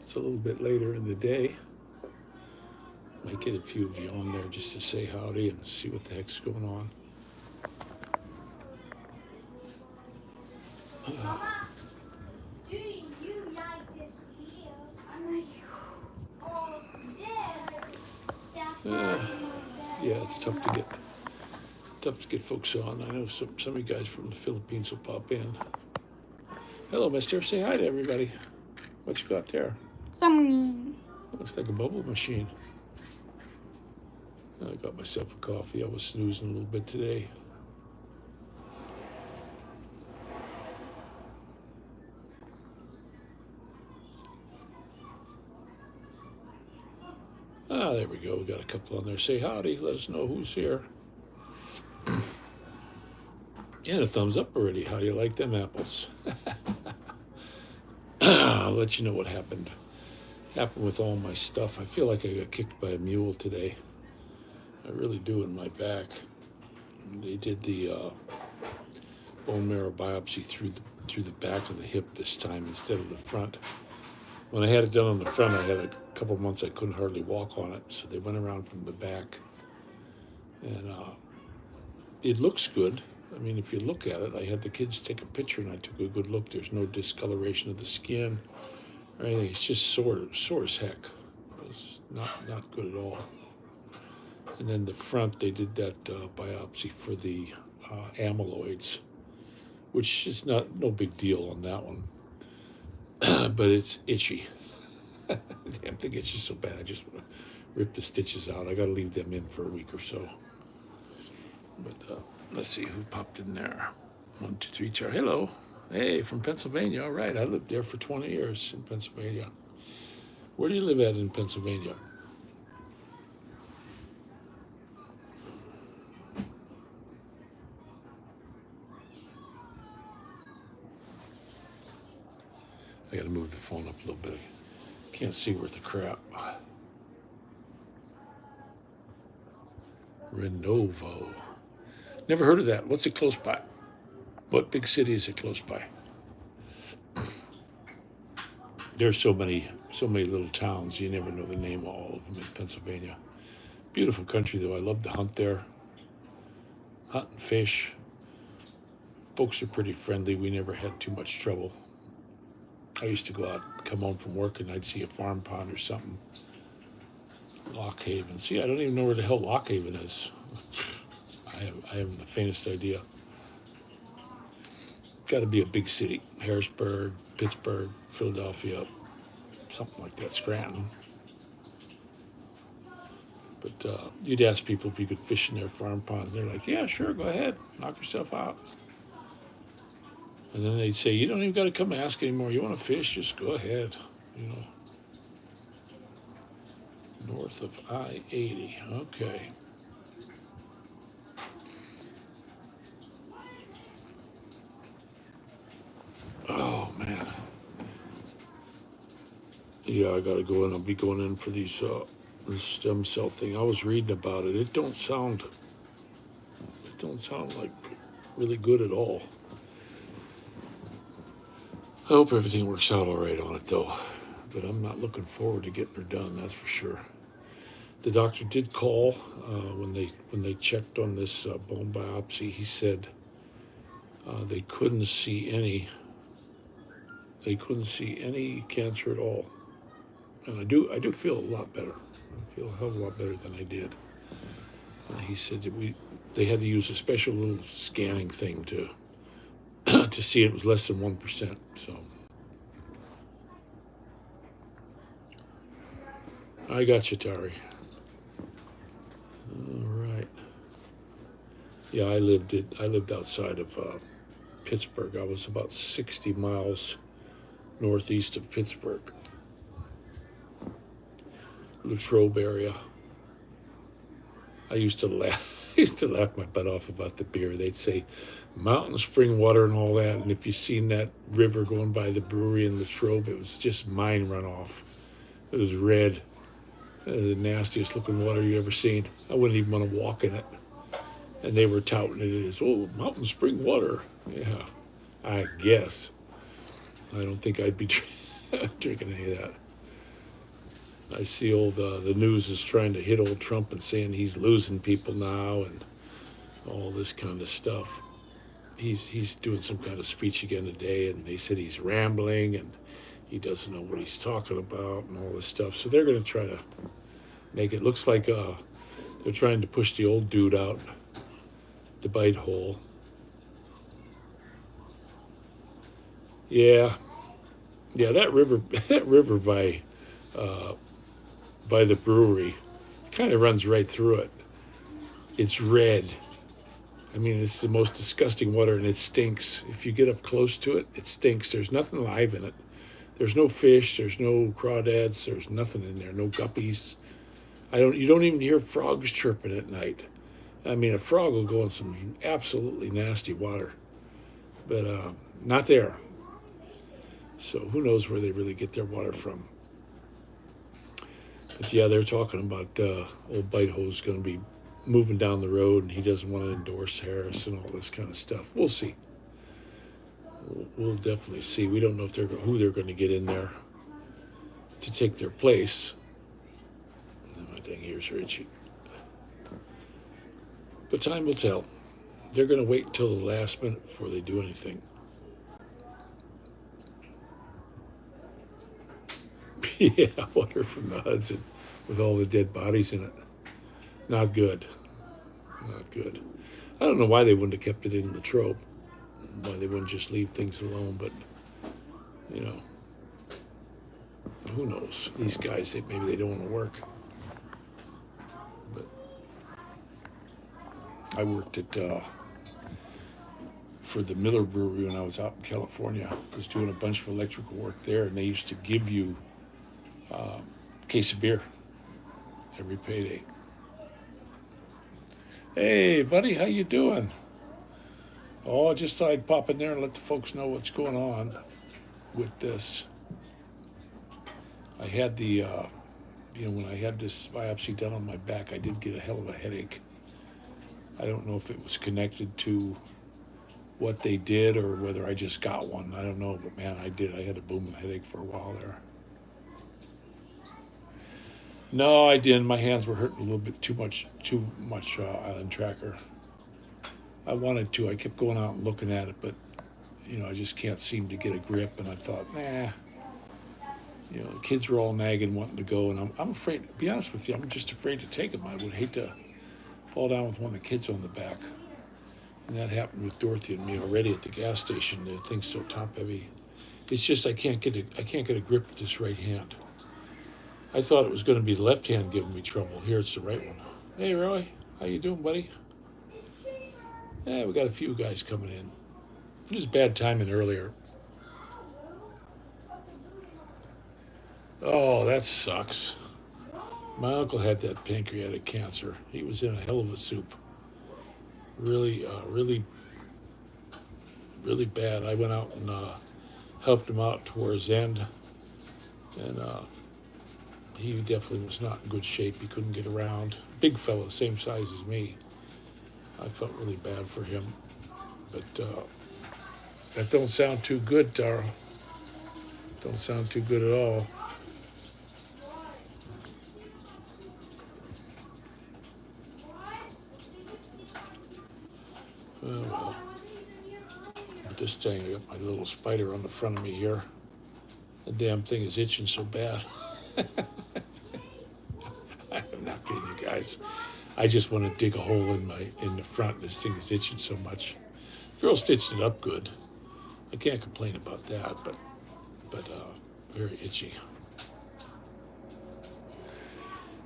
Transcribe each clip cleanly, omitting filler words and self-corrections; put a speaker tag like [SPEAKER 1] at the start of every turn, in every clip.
[SPEAKER 1] It's a little bit later in the day. Might get a few of you on there just to say howdy and see what the heck's going on.
[SPEAKER 2] Mama, do you like this video? I like all this.
[SPEAKER 1] Yeah, it's tough to get folks on. I know some of you guys from the Philippines will pop in. Hello, mister. Say hi to everybody. What you got there?
[SPEAKER 2] Something.
[SPEAKER 1] Looks like a bubble machine. I got myself a coffee. I was snoozing a little bit today. Ah, there we go. We got a couple on there. Say howdy. Let us know who's here. And a thumbs up already. How do you like them apples? I'll let you know what happened with all my stuff. I feel like I got kicked by a mule today. I really do in my back. They did the bone marrow biopsy through the back of the hip this time instead of the front. When I had it done on the front, I had a couple of months I couldn't hardly walk on it, so they went around from the back, and it looks good. I mean, if you look at it, I had the kids take a picture, and I took a good look. There's no discoloration of the skin or anything. It's just sore as heck. It's not good at all. And then the front, they did that biopsy for the amyloids, which is no big deal on that one. But it's itchy. Damn thing itches so bad. I just want to rip the stitches out. I got to leave them in for a week or so. But let's see who popped in there. 1, 2, 3, 4. Hello. Hey, from Pennsylvania. All right. I lived there for 20 years in Pennsylvania. Where do you live at in Pennsylvania? I got to move the phone up a little bit. Can't see worth a crap. Renovo. Never heard of that. What's it close by? What big city is it close by? There's so many little towns. You never know the name of all of them in Pennsylvania. Beautiful country, though. I love to hunt there. Hunt and fish. Folks are pretty friendly. We never had too much trouble. I used to go out, come home from work, and I'd see a farm pond or something. Lock Haven. See, I don't even know where the hell Lock Haven is. I haven't the faintest idea. Got to be a big city. Harrisburg, Pittsburgh, Philadelphia, something like that, Scranton. But you'd ask people if you could fish in their farm ponds. They're like, yeah, sure, go ahead. Knock yourself out. And then they'd say, you don't even got to come ask anymore. You want to fish, just go ahead, you know. North of I-80, okay. Oh, man. Yeah, I got to go in. I'll be going in for this stem cell thing. I was reading about it. It don't sound like really good at all. I hope everything works out all right on it, though. But I'm not looking forward to getting her done, that's for sure. The doctor did call when they checked on this bone biopsy. He said they couldn't see any cancer at all. And I do feel a lot better. I feel a hell of a lot better than I did. He said that they had to use a special little scanning thing to to see it was less than 1%. So I got you, Tari. All right. Yeah, I lived outside of Pittsburgh. I was about 60 miles northeast of Pittsburgh, Latrobe area. I used to laugh my butt off about the beer. They'd say mountain spring water and all that, and if you seen that river going by the brewery in Latrobe, it was just mine runoff. It was red, the nastiest looking water you ever seen. I wouldn't even want to walk in it. And they were touting it as, oh, mountain spring water. Yeah, I guess. I don't think I'd be drinking any of that. I see the news is trying to hit old Trump and saying he's losing people now and all this kind of stuff. He's doing some kind of speech again today, and they said he's rambling and he doesn't know what he's talking about and all this stuff. So they're going to try to make it looks like they're trying to push the old dude out the bite hole. Yeah, that river by the brewery kind of runs right through it. It's red. I mean, it's the most disgusting water, and it stinks. If you get up close to it, it stinks. There's nothing live in it. There's no fish. There's no crawdads. There's nothing in there. No guppies. You don't even hear frogs chirping at night. I mean, a frog will go in some absolutely nasty water, but not there. So who knows where they really get their water from. But yeah, they're talking about old Bite Hole's going to be moving down the road, and he doesn't want to endorse Harris and all this kind of stuff. We'll see. We'll definitely see. We don't know who they're going to get in there to take their place. My dang ears are itchy. But time will tell. They're going to wait until the last minute before they do anything. Yeah, water from the Hudson with all the dead bodies in it. Not good. Not good. I don't know why they wouldn't have kept it in Latrobe. Why they wouldn't just leave things alone, but, you know, who knows? These guys, maybe they don't want to work. But I worked for the Miller Brewery when I was out in California. I was doing a bunch of electrical work there, and they used to give you a case of beer every payday. Hey, buddy, how you doing? Oh, just thought I'd pop in there and let the folks know what's going on with this. I had when I had this biopsy done on my back, I did get a hell of a headache. I don't know if it was connected to what they did or whether I just got one. I don't know, but man, I did. I had a booming headache for a while there. No, I didn't. My hands were hurting a little bit too much Island Tracker. I wanted to. I kept going out and looking at it, but, I just can't seem to get a grip. And I thought, the kids were all nagging, wanting to go. And I'm afraid, to be honest with you, I'm just afraid to take them. I would hate to fall down with one of the kids on the back. And that happened with Dorothy and me already at the gas station. The thing's so top heavy. It's just I can't get a grip with this right hand. I thought it was going to be the left hand giving me trouble. Here it's the right one. Hey, Roy, how you doing, buddy? Yeah, we got a few guys coming in. It was bad timing earlier. Oh, that sucks. My uncle had that pancreatic cancer. He was in a hell of a soup. Really bad. I went out and helped him out towards his end. And he definitely was not in good shape. He couldn't get around. Big fellow, same size as me. I felt really bad for him. But that don't sound too good, Tara. Don't sound too good at all. Oh, well. But this thing, I got my little spider on the front of me here. The damn thing is itching so bad. I'm not kidding you guys. I just want to dig a hole in the front. This thing is itching so much. Girl stitched it up good. I can't complain about that, but very itchy.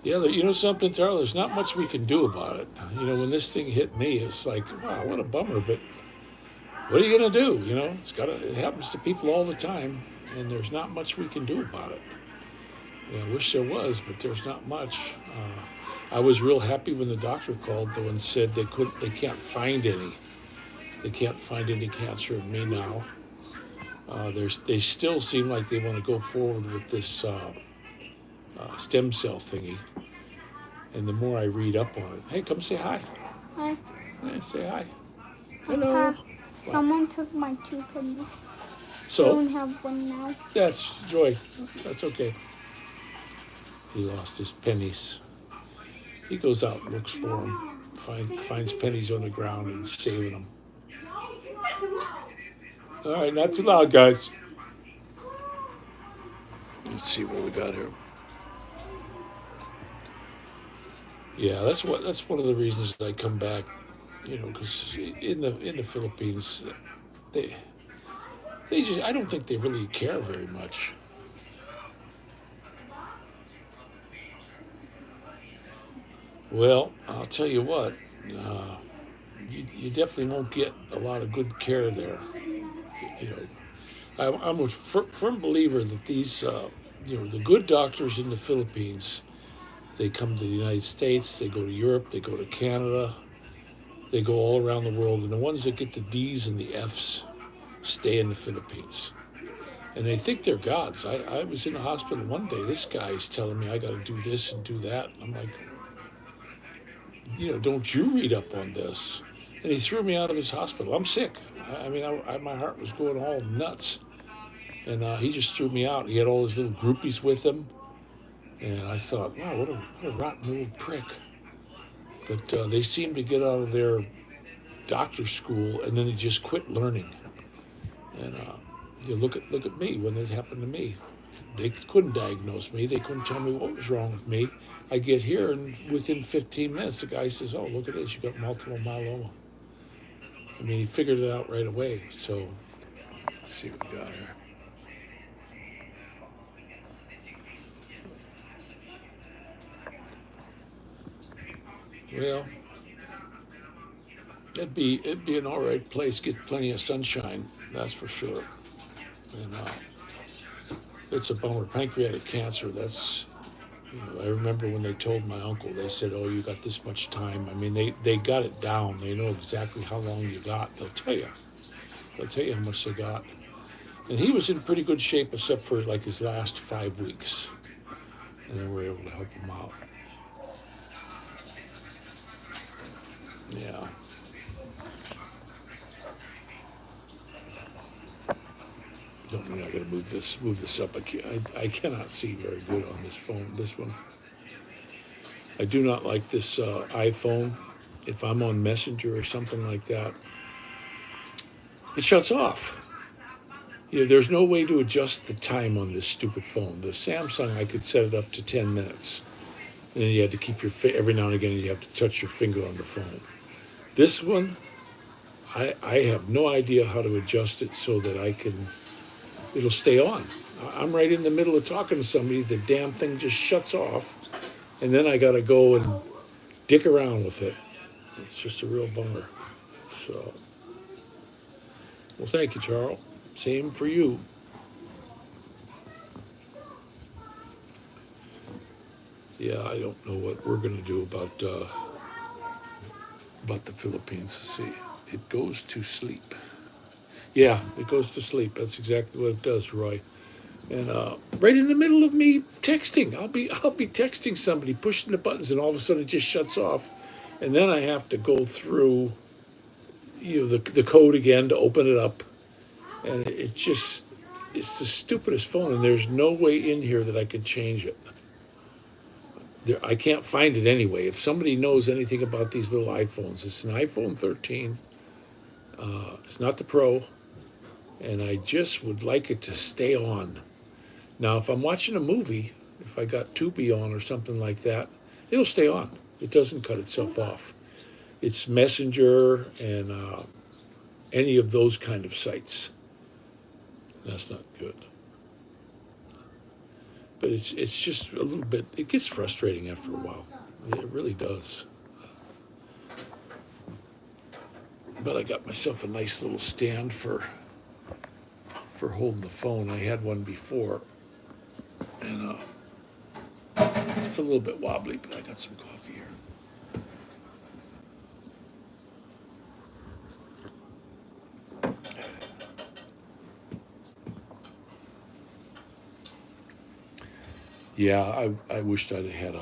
[SPEAKER 1] Yeah, you know something, Tara? There's not much we can do about it. When this thing hit me, it's like, wow, what a bummer. But what are you gonna do? It happens to people all the time, and there's not much we can do about it. I wish there was, but there's not much. I was real happy when the doctor called though and said they can't find any. They can't find any cancer in me now. They still seem like they want to go forward with this stem cell thingy. And the more I read up on it, hey, come say hi.
[SPEAKER 2] Hi.
[SPEAKER 1] Hey, say hi. Hello.
[SPEAKER 2] Someone took my tooth from me.
[SPEAKER 1] So?
[SPEAKER 2] I don't have one now.
[SPEAKER 1] That's Joy. That's okay. He lost his pennies. He goes out and looks for them, finds pennies on the ground and saving them. All right, not too loud, guys. Let's see what we got here. Yeah, that's one of the reasons that I come back. Because in the Philippines, they they just I don't think they really care very much. Well, I'll tell you what, uh, you definitely won't get a lot of good care there. You know, I'm a firm believer that the good doctors in the Philippines, they come to the United States, they go to Europe, they go to Canada, they go all around the world, and the ones that get the D's and the F's stay in the Philippines. And they think they're gods. I was in the hospital one day. This guy's telling me I got to do this and do that. I'm like, don't you read up on this? And he threw me out of his hospital. I'm sick. I mean, my heart was going all nuts. And he just threw me out. He had all his little groupies with him. And I thought, wow, what a rotten old prick. But they seemed to get out of their doctor school and then they just quit learning. And you look at me when it happened to me. They couldn't diagnose me. They couldn't tell me what was wrong with me. I get here, and within 15 minutes, the guy says, "Oh, look at this! You got multiple myeloma." I mean, he figured it out right away. So, let's see what we got here. Well, it'd be an all right place. Get plenty of sunshine, that's for sure. And it's a bummer. Pancreatic cancer. I remember when they told my uncle. They said, "Oh, you got this much time." I mean, they got it down. They know exactly how long you got. They'll tell you. They'll tell you how much they got. And he was in pretty good shape, except for like his last 5 weeks, and they were able to help him out. Yeah. Don't mean I gotta move this up. I cannot see very good on this phone. This one. I do not like this iPhone. If I'm on Messenger or something like that, it shuts off. There's no way to adjust the time on this stupid phone. The Samsung, I could set it up to 10 minutes. And then you had to keep every now and again, you have to touch your finger on the phone. This one, I have no idea how to adjust it so that it'll stay on. I'm right in the middle of talking to somebody, the damn thing just shuts off, and then I gotta go and dick around with it. It's just a real bummer. So, well, thank you, Charles. Same for you. Yeah, I don't know what we're gonna do about the Philippines. Let's see. It goes to sleep. Yeah, it goes to sleep. That's exactly what it does, Roy. And right in the middle of me texting, I'll be texting somebody, pushing the buttons, and all of a sudden it just shuts off, and then I have to go through, the code again to open it up, and it's the stupidest phone, and there's no way in here that I can change it. I can't find it anyway. If somebody knows anything about these little iPhones, it's an iPhone 13. It's not the Pro, and I just would like it to stay on. Now, if I'm watching a movie, if I got Tubi on or something like that, it'll stay on. It doesn't cut itself off. It's Messenger and any of those kind of sites. That's not good. But it's just a little bit, it gets frustrating after a while. It really does. But I got myself a nice little stand for holding the phone. I had one before, and it's a little bit wobbly, but I got some coffee here. Yeah, I wished I'd have had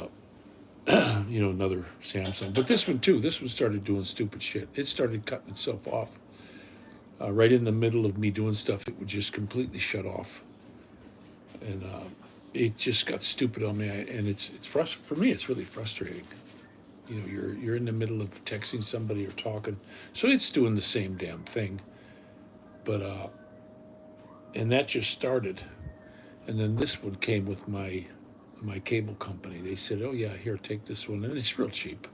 [SPEAKER 1] another Samsung. But this one too, this one started doing stupid shit. It started cutting itself off. Right in the middle of me doing stuff, it would just completely shut off. And it just got stupid on me, and it's for me. It's really frustrating. You know, you're in the middle of texting somebody or talking, so it's doing the same damn thing. But and that just started, and then this one came with my cable company. They said, "Oh yeah, here, take this one," and it's real cheap.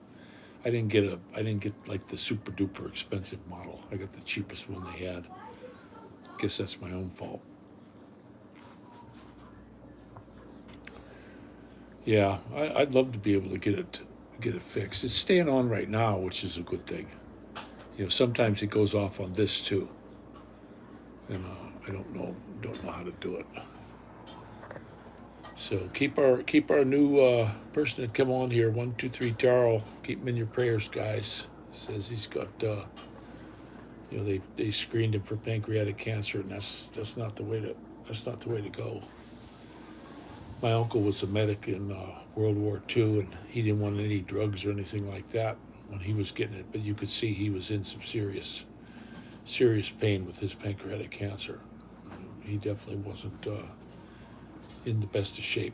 [SPEAKER 1] I didn't get like the super duper expensive model. I got the cheapest one they had. Guess that's my own fault. Yeah, I'd love to be able to get it fixed. It's staying on right now, which is a good thing. You know, sometimes it goes off on this too, and I don't know how to do it. So keep our new person that come on here, 123 Jarl. Keep him in your prayers, guys. Says he's got you know, they screened him for pancreatic cancer, and that's not the way to go. My uncle was a medic in World War II, and he didn't want any drugs or anything like that when he was getting it. But you could see he was in some serious pain with his pancreatic cancer. He definitely wasn't in the best of shape.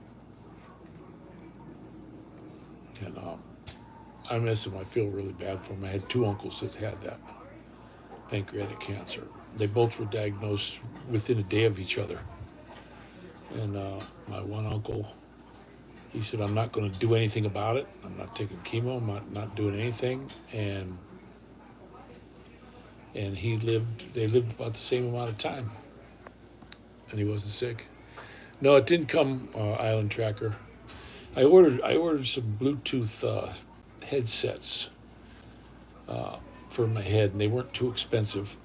[SPEAKER 1] And I miss him. I feel really bad for him. I had two uncles that had that pancreatic cancer. They both were diagnosed within a day of each other. And my one uncle, he said, "I'm not going to do anything about it. I'm not taking chemo. I'm not doing anything." And they lived about the same amount of time, and he wasn't sick. No, it didn't come Island Tracker. I ordered some Bluetooth headsets for my head, and they weren't too expensive.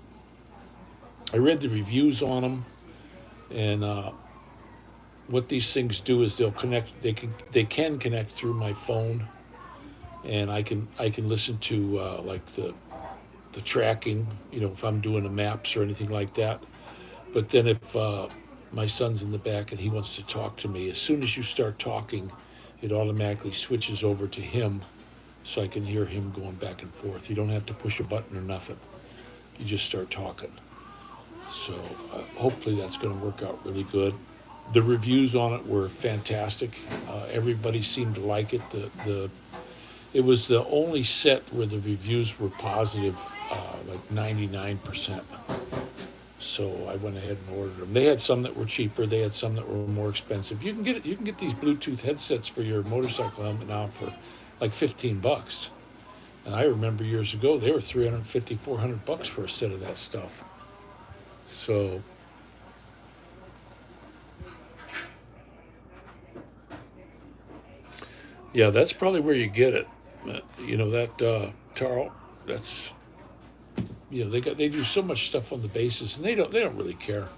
[SPEAKER 1] I read the reviews on them, and what these things do is they'll connect. They can connect through my phone, and I can listen to like the tracking. You know, if I'm doing the maps or anything like that. But then if my son's in the back and he wants to talk to me, as soon as you start talking, it automatically switches over to him, so I can hear him going back and forth. You don't have to push a button or nothing. You just start talking. So hopefully that's going to work out really good. The reviews on it were fantastic. Everybody seemed to like it. It was the only set where the reviews were positive, like 99%. So I went ahead and ordered them. They had some that were cheaper. They had some that were more expensive. You can get these Bluetooth headsets for your motorcycle helmet now for like $15. And I remember years ago they were $350, $400 for a set of that stuff. So yeah, that's probably where you get it. You know that Taro. That's, you know, they do so much stuff on the bases, and they don't really care.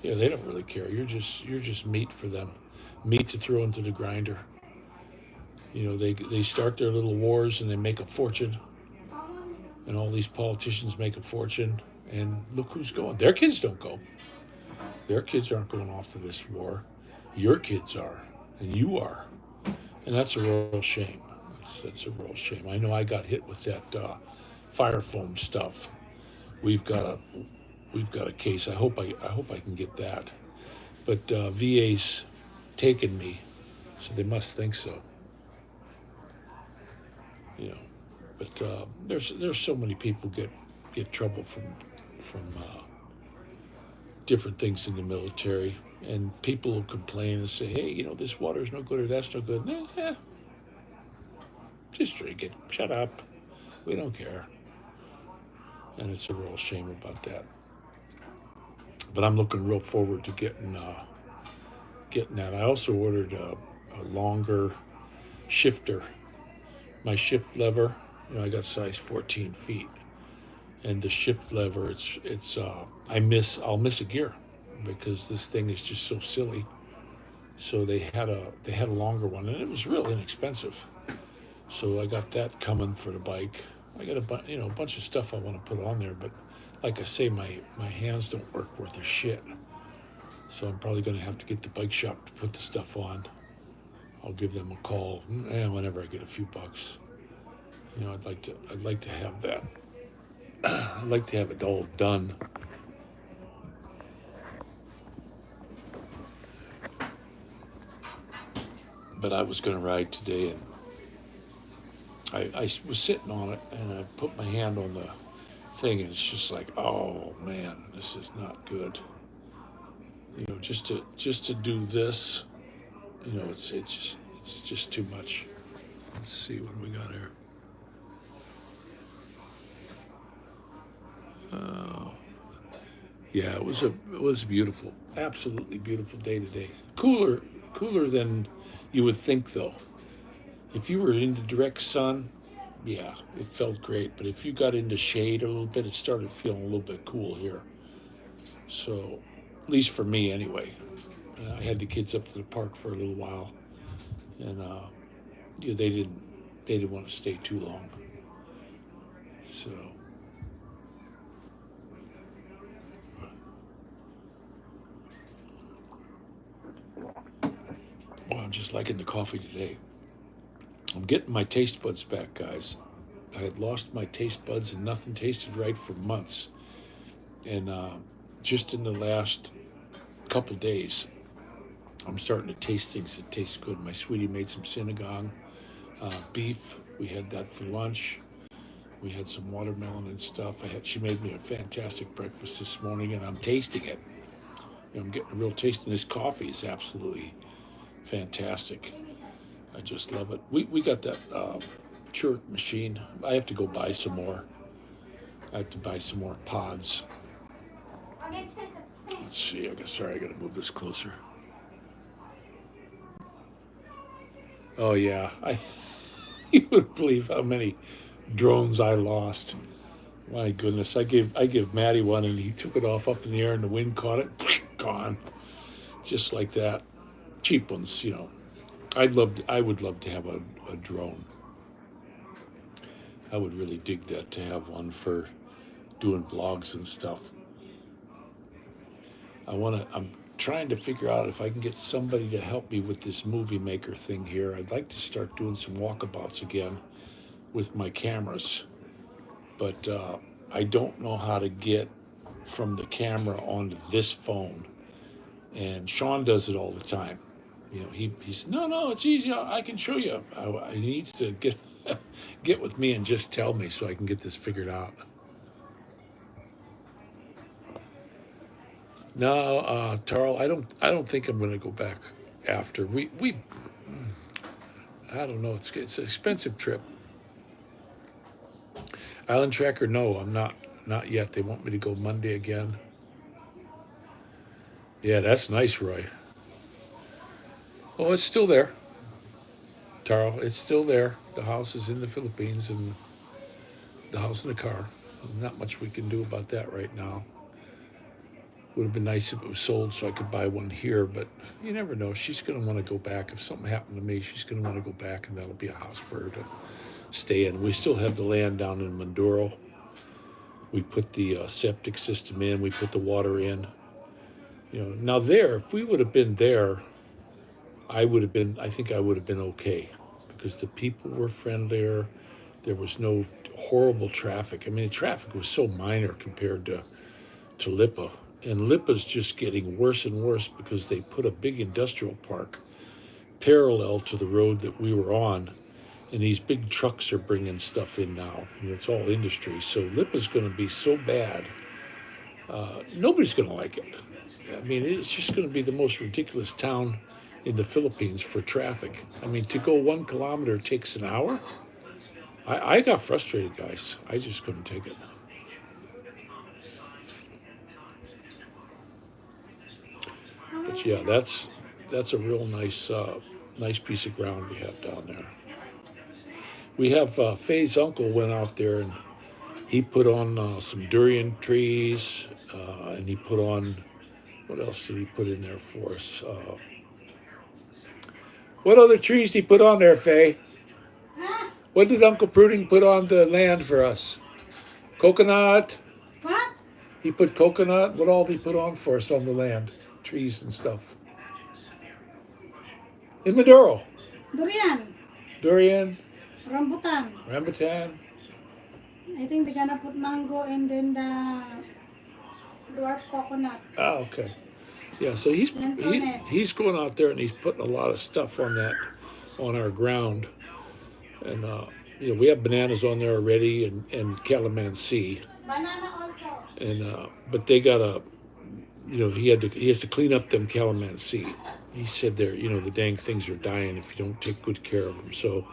[SPEAKER 1] They don't really care. You're just meat for them, meat to throw into the grinder. You know, they start their little wars and they make a fortune, and all these politicians make a fortune, and look who's going. Their kids don't go. Their kids aren't going off to this war. Your kids are, and you are, and that's a real shame. That's a real shame. I know I got hit with that fire foam stuff. We've got a case. I hope I can get that. But VA's taken me, so they must think so. You know, but there's so many people get trouble from different things in the military, and people will complain and say, "Hey, you know, this water's no good or that's no good." Yeah, just drink it. Shut up. We don't care. And it's a real shame about that. But I'm looking real forward to getting that. I also ordered a longer shifter. My shift lever, you know, I got size 14 feet, and the shift lever, I'll miss a gear because this thing is just so silly. So they had a longer one, and it was real inexpensive. So I got that coming for the bike. I got a bunch of stuff I want to put on there, but like I say, my hands don't work worth a shit. So I'm probably going to have to get the bike shop to put the stuff on. I'll give them a call whenever I get a few bucks. You know, I'd like to have that. I'd like to have it all done. but I was going to ride today, and I was sitting on it, and I put my hand on the thing, and it's just like, oh man, this is not good. You know, just to do this, you know, it's just too much. Let's see what we got here. Yeah, it was a beautiful, absolutely beautiful day today. Cooler than you would think, though. If you were in the direct sun, yeah, it felt great. But if you got into shade a little bit, it started feeling a little bit cool here. So, at least for me, anyway. I had the kids up to the park for a little while, and yeah, they didn't want to stay too long. So. Well, I'm just liking the coffee today. I'm getting my taste buds back, guys. I had lost my taste buds and nothing tasted right for months. And just in the last couple days, I'm starting to taste things that taste good. My sweetie made some synagogue beef. We had that for lunch. We had some watermelon and stuff. She made me a fantastic breakfast this morning, and I'm tasting it. You know, I'm getting a real taste, and this coffee is absolutely fantastic. I just love it. We got that Church machine. I have to go buy some more. I have to buy some more pods. Let's see. Sorry, I got to move this closer. Oh yeah, you would believe how many drones I lost. My goodness, I give Maddie one, and he took it off up in the air, and the wind caught it, gone, just like that. Cheap ones, you know. I would love to have a drone. I would really dig that, to have one for doing vlogs and stuff. I'm trying to figure out if I can get somebody to help me with this movie maker thing here. I'd like to start doing some walkabouts again with my cameras, but I don't know how to get from the camera onto this phone. And Sean does it all the time. You know, he's no, it's easy. I can show you. He needs to get with me and just tell me so I can get this figured out. No, Tarl, I don't think I'm going to go back after we. I don't know. It's an expensive trip. Island Tracker, no, I'm not yet. They want me to go Monday again. Yeah, that's nice, Roy. Oh, it's still there, Taro. It's still there. The house is in the Philippines, and the house and the car. Not much we can do about that right now. Would have been nice if it was sold so I could buy one here, but you never know. She's going to want to go back. If something happened to me, she's going to want to go back, and that'll be a house for her to stay in. We still have the land down in Mindoro. We put the septic system in. We put the water in. You know, now there, if we would have been there, I think I would have been okay, because the people were friendlier. There was no horrible traffic. I mean, the traffic was so minor compared to Lipa. And Lipa's just getting worse and worse because they put a big industrial park parallel to the road that we were on. And these big trucks are bringing stuff in now. You know, it's all industry. So Lipa's going to be so bad. Nobody's going to like it. I mean, it's just going to be the most ridiculous town in the Philippines for traffic. I mean, to go 1 kilometer takes an hour. I got frustrated, guys. I just couldn't take it. But yeah, that's a real nice piece of ground we have down there. We have Faye's uncle went out there, and he put on some durian trees, and he put on, what else did he put in there for us? What other trees did he put on there, Faye? What did Uncle Pruding put on the land for us? Coconut?
[SPEAKER 2] What?
[SPEAKER 1] He put coconut. What all did he put on for us on the land? Trees and stuff. In Maduro.
[SPEAKER 2] Durian.
[SPEAKER 1] Durian.
[SPEAKER 2] Rambutan.
[SPEAKER 1] Rambutan.
[SPEAKER 2] I think they're gonna put mango and then the dwarf coconut.
[SPEAKER 1] Oh, okay. Yeah, so he's going out there, and he's putting a lot of stuff on that on our ground, and we have bananas on there already, and calamansi,
[SPEAKER 2] Banana also.
[SPEAKER 1] and but they got a, he has to clean up them calamansi. He said the dang things are dying if you don't take good care of them. So,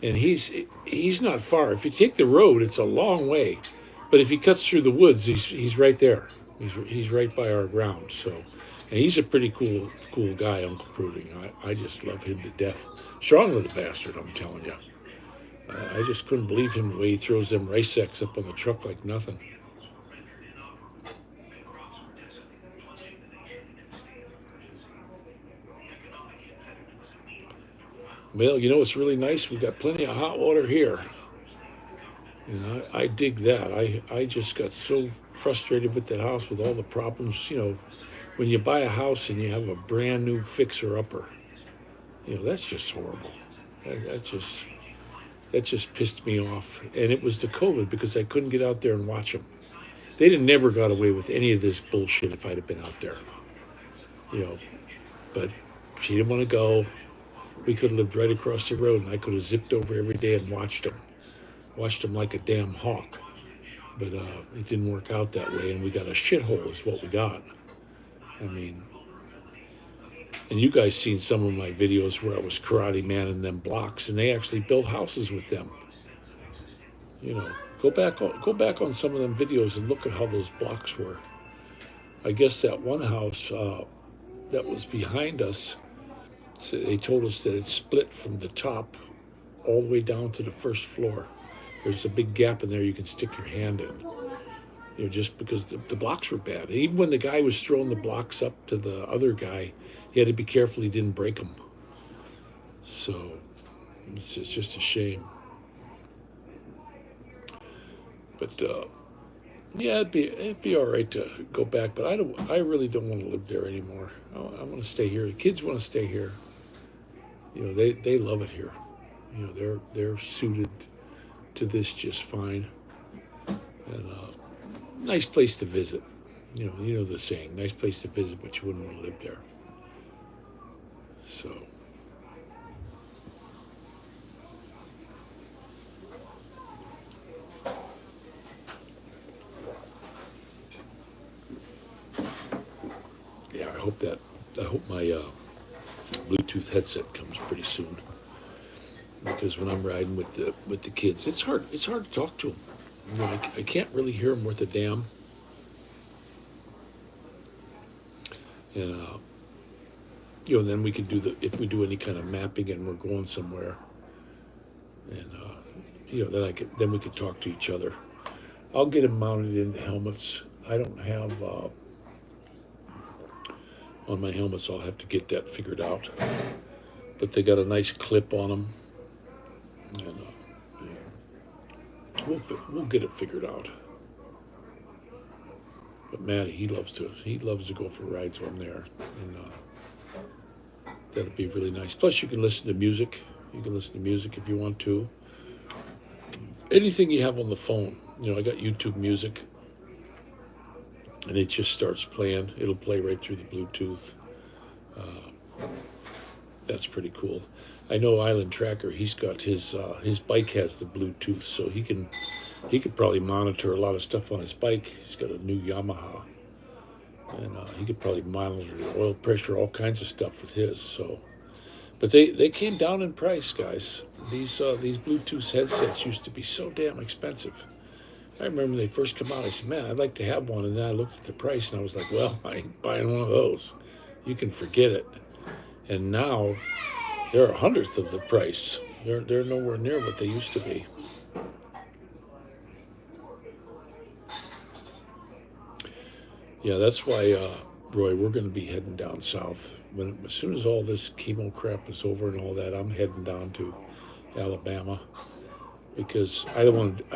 [SPEAKER 1] and he's not far. If you take the road, it's a long way, but if he cuts through the woods, he's right there. He's right by our ground. So, and he's a pretty cool guy, Uncle Pruding. I just love him to death. Strong little bastard, I'm telling you. I just couldn't believe him the way he throws them rice sacks up on the truck like nothing. Well, it's really nice. We've got plenty of hot water here. And I dig that. I just got so frustrated with that house with all the problems. When you buy a house and you have a brand new fixer-upper, that's just horrible. That just pissed me off. And it was the COVID because I couldn't get out there and watch them. They'd have never got away with any of this bullshit if I'd have been out there. But she didn't want to go. We could have lived right across the road, and I could have zipped over every day and watched them like a damn hawk. But it didn't work out that way, and we got a shithole is what we got. I mean, and you guys seen some of my videos where I was karate manning them blocks, and they actually built houses with them. Go back on some of them videos and look at how those blocks were. I guess that one house that was behind us, they told us that it split from the top all the way down to the first floor. There's a big gap in there you can stick your hand in. Just because the blocks were bad. Even when the guy was throwing the blocks up to the other guy, he had to be careful he didn't break them. So it's just a shame. But yeah, it'd be all right to go back. But I really don't want to live there anymore. I want to stay here. The kids want to stay here. They love it here. They're suited to this just fine. And nice place to visit. The saying, nice place to visit, but you wouldn't want to live there. So. Yeah, I hope my Bluetooth headset comes pretty soon. Because when I'm riding with the kids, it's hard to talk to them. I can't really hear them worth a damn. And then we could if we do any kind of mapping and we're going somewhere, and then we could talk to each other. I'll get them mounted into helmets. I don't have on my helmets. I'll have to get that figured out. But they got a nice clip on them. And we'll get it figured out. But Matty, he loves to go for rides on there, and that'd be really nice. Plus, you can listen to music. You can listen to music if you want to. Anything you have on the phone. I got YouTube Music, and it just starts playing. It'll play right through the Bluetooth. That's pretty cool. I know Island Tracker. He's got his bike has the Bluetooth, so he could probably monitor a lot of stuff on his bike. He's got a new Yamaha, and he could probably monitor the oil pressure, all kinds of stuff with his. So, but they came down in price, guys. These Bluetooth headsets used to be so damn expensive. I remember when they first come out. I said, "Man, I'd like to have one," and then I looked at the price, and I was like, "Well, I ain't buying one of those. You can forget it." And now they're 1/100th of the price. They're nowhere near what they used to be. Yeah, that's why, Roy, we're going to be heading down south. As soon as all this chemo crap is over and all that, I'm heading down to Alabama because I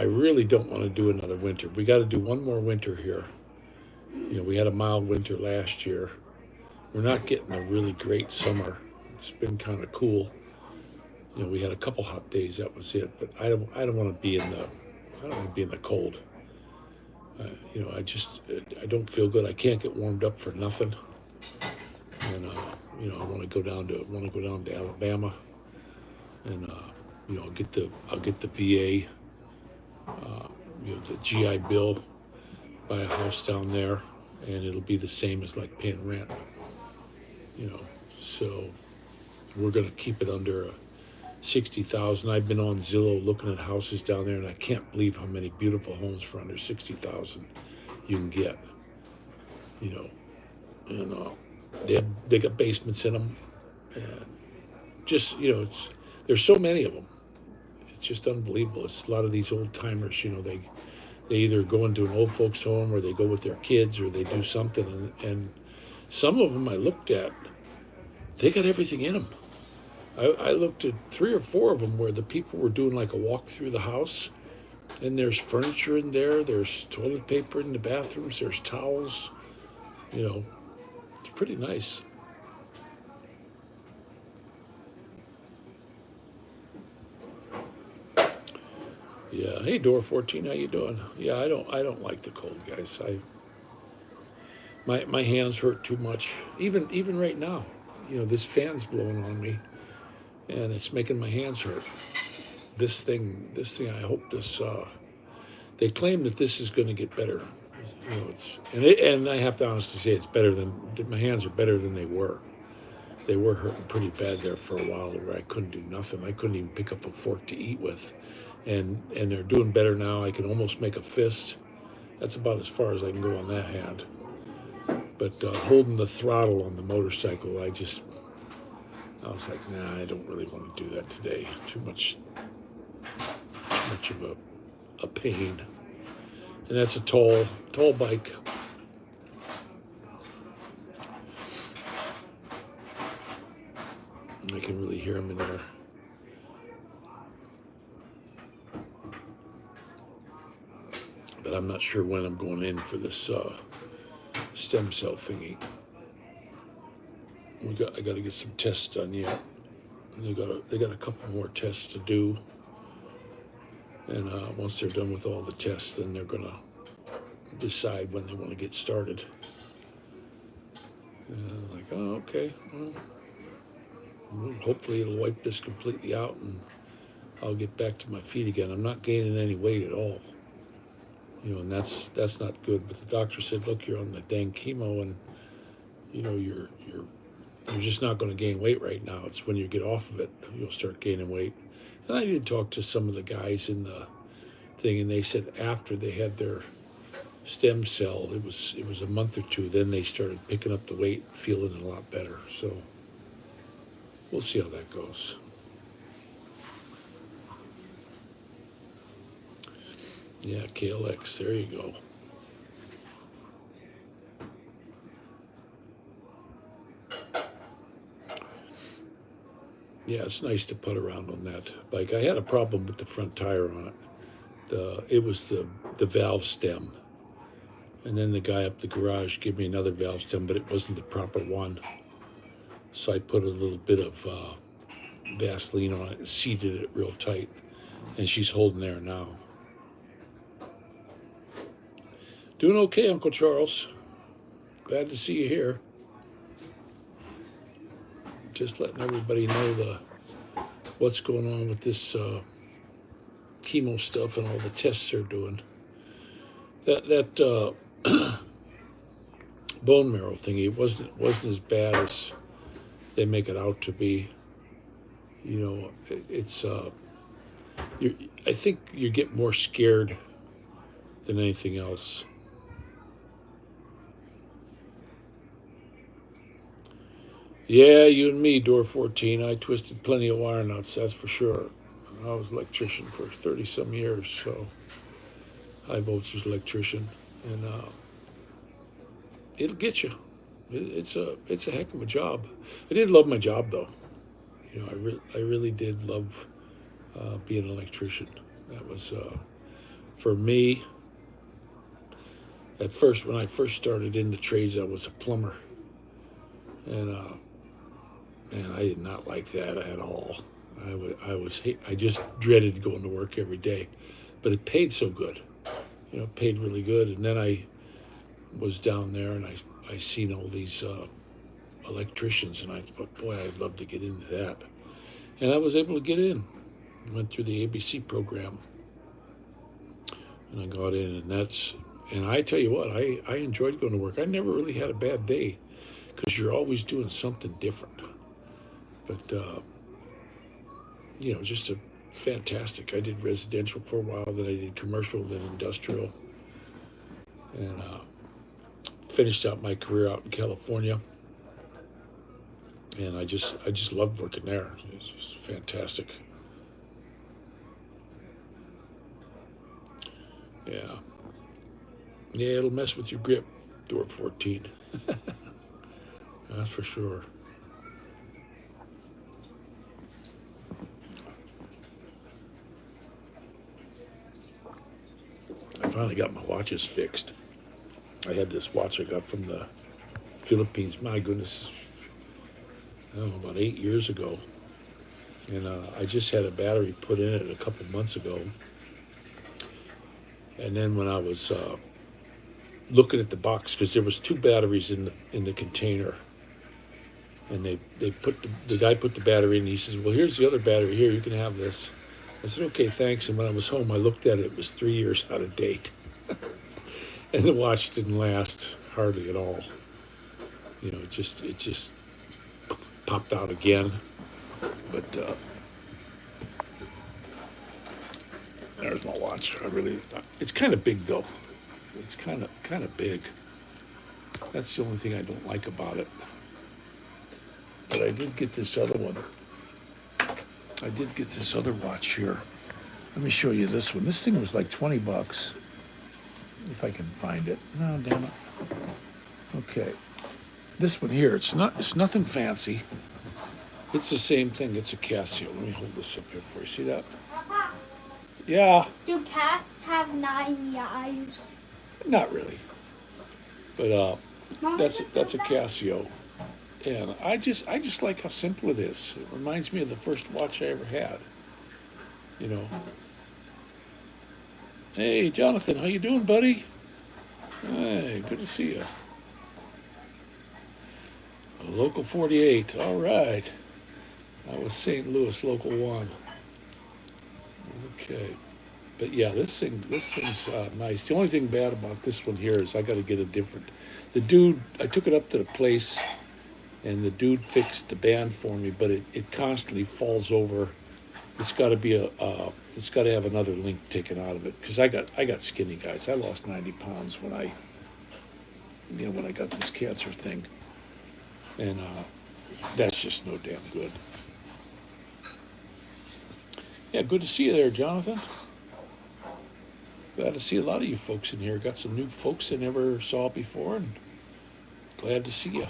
[SPEAKER 1] really don't want to do another winter. We got to do one more winter here. We had a mild winter last year. We're not getting a really great summer. It's been kind of cool. We had a couple hot days. That was it. But I don't want to be in the cold. I don't feel good. I can't get warmed up for nothing. And I want to go down to Alabama and I'll get the VA, the GI Bill, buy a house down there, and it'll be the same as like paying rent. So we're gonna keep it under 60,000. I've been on Zillow looking at houses down there, and I can't believe how many beautiful homes for under 60,000 you can get. You know, and they got basements in them, and just there's so many of them. It's just unbelievable. It's a lot of these old timers. They either go into an old folks home, or they go with their kids, or they do something, and some of them I looked at, they got everything in them. I looked at 3 or 4 of them where the people were doing like a walk through the house, and there's furniture in there, there's toilet paper in the bathrooms, there's towels. It's pretty nice. Yeah. Hey, Door 14, how you doing? Yeah, I don't like the cold, guys. My hands hurt too much. Even right now, this fan's blowing on me, and it's making my hands hurt. This thing. I hope this. They claim that this is going to get better. And I have to honestly say it's better than my hands are better than they were. They were hurting pretty bad there for a while, where I couldn't do nothing. I couldn't even pick up a fork to eat with, and they're doing better now. I can almost make a fist. That's about as far as I can go on that hand. But holding the throttle on the motorcycle, I was like, nah, I don't really want to do that today. Too much of a pain. And that's a tall bike. I can really hear him in there. But I'm not sure when I'm going in for this stem cell thingy. I got to get some tests done yet. And they got a couple more tests to do. And once they're done with all the tests, then they're gonna decide when they want to get started. And I'm like, oh, okay. Well, hopefully it'll wipe this completely out, and I'll get back to my feet again. I'm not gaining any weight at all. And that's not good. But the doctor said, look, you're on the dang chemo, and you're just not going to gain weight right now. It's when you get off of it, you'll start gaining weight. And I did talk to some of the guys in the thing, and they said after they had their stem cell, it was a month or two, then they started picking up the weight, feeling a lot better. So we'll see how that goes. Yeah, KLX, there you go. Yeah, it's nice to putt around on that bike. I had a problem with the front tire on it. It was the valve stem. And then the guy up the garage gave me another valve stem, but it wasn't the proper one. So I put a little bit of Vaseline on it and seated it real tight. And she's holding there now. Doing okay, Uncle Charles. Glad to see you here. Just letting everybody know what's going on with this chemo stuff and all the tests they're doing. That bone marrow thingy, it wasn't as bad as they make it out to be. It's I think you get more scared than anything else. Yeah, you and me, Door 14. I twisted plenty of wire nuts, that's for sure. I was an electrician for 30-some years, so high voltage electrician, and it'll get you. It's a heck of a job. I did love my job, though. I really did love being an electrician. That was for me. At first, when I first started in the trades, I was a plumber, and man, I did not like that at all. I just dreaded going to work every day, but it paid so good. It paid really good. And then I was down there, and I seen all these electricians, and I thought, boy, I'd love to get into that. And I was able to get in. Went through the ABC program, and I got in, and I tell you what, I enjoyed going to work. I never really had a bad day because you're always doing something different. But just a fantastic. I did residential for a while, then I did commercial, then industrial, and finished out my career out in California. And I just loved working there. It's just fantastic. Yeah. Yeah, it'll mess with your grip, door 14. That's for sure. I finally got my watches fixed. I had this watch I got from the Philippines. My goodness, I don't know, about 8 years ago. And I just had a battery put in it a couple months ago. And then when I was looking at the box, because there was 2 batteries in the container, and the guy put the battery in, and he says, well, here's the other battery here, you can have this. I said, okay, thanks. And when I was home, I looked at it, it was 3 years out of date. And the watch didn't last hardly at all. It just popped out again. But there's my watch. It's kind of big though. It's kind of big. That's the only thing I don't like about it. But I did get this other one. I did get this other watch here. Let me show you this one. This thing was like $20. If I can find it. No, damn it. Okay. This one here, it's nothing fancy. It's the same thing. It's a Casio. Let me hold this up here for you. See that?
[SPEAKER 2] Papa,
[SPEAKER 1] Yeah.
[SPEAKER 2] do cats have 9 lives?
[SPEAKER 1] Not really. But
[SPEAKER 2] Mama,
[SPEAKER 1] that's a Casio. And I just like how simple it is. It reminds me of the first watch I ever had. Hey, Jonathan, how you doing, buddy? Hey, good to see you. Local 48. All right. That was St. Louis, Local 1. Okay. But yeah, this thing's nice. The only thing bad about this one here is I got to get a different. I took it up to the place, and the dude fixed the band for me, but it constantly falls over. It's got to be it's got to have another link taken out of it, because I got skinny, guys. I lost 90 pounds when I got this cancer thing, and that's just no damn good. Yeah, good to see you there, Jonathan. Glad to see a lot of you folks in here. Got some new folks I never saw before, and glad to see you.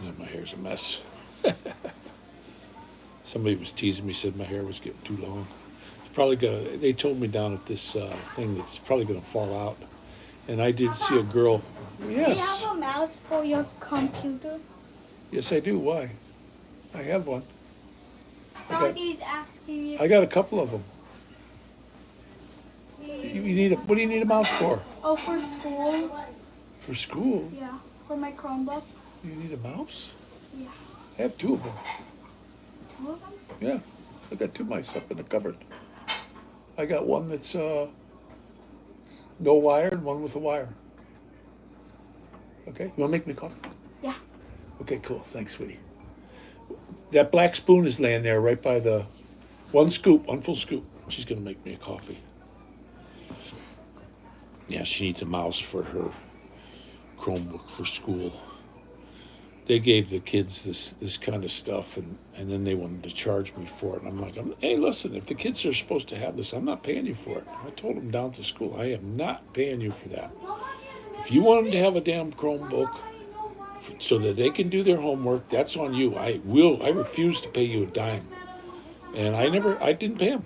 [SPEAKER 1] And my hair's a mess. Somebody was teasing me, said my hair was getting too long. It's probably they told me down at this thing that it's probably gonna fall out. And I did see a girl. Yes.
[SPEAKER 2] Do you have a mouse for your computer?
[SPEAKER 1] Yes, I do. Why? I have one.
[SPEAKER 2] He's asking you.
[SPEAKER 1] I got a couple of them. What do you need a mouse for?
[SPEAKER 2] Oh, for school.
[SPEAKER 1] For school?
[SPEAKER 2] Yeah, for my Chromebook.
[SPEAKER 1] You need a mouse?
[SPEAKER 2] Yeah.
[SPEAKER 1] I have 2 of them.
[SPEAKER 2] 2 of them?
[SPEAKER 1] Yeah, I got 2 mice up in the cupboard. I got one that's no wire and one with a wire. Okay, you want to make me coffee?
[SPEAKER 2] Yeah.
[SPEAKER 1] Okay, cool. Thanks, sweetie. That black spoon is laying there right by the one full scoop. She's going to make me a coffee. Yeah, she needs a mouse for her Chromebook for school. They gave the kids this kind of stuff, and then they wanted to charge me for it. And I'm like, hey, listen, if the kids are supposed to have this, I'm not paying you for it. I told them down to school, I am not paying you for that. If you want them to have a damn Chromebook so that they can do their homework, that's on you. I refuse to pay you a dime. And I didn't pay them.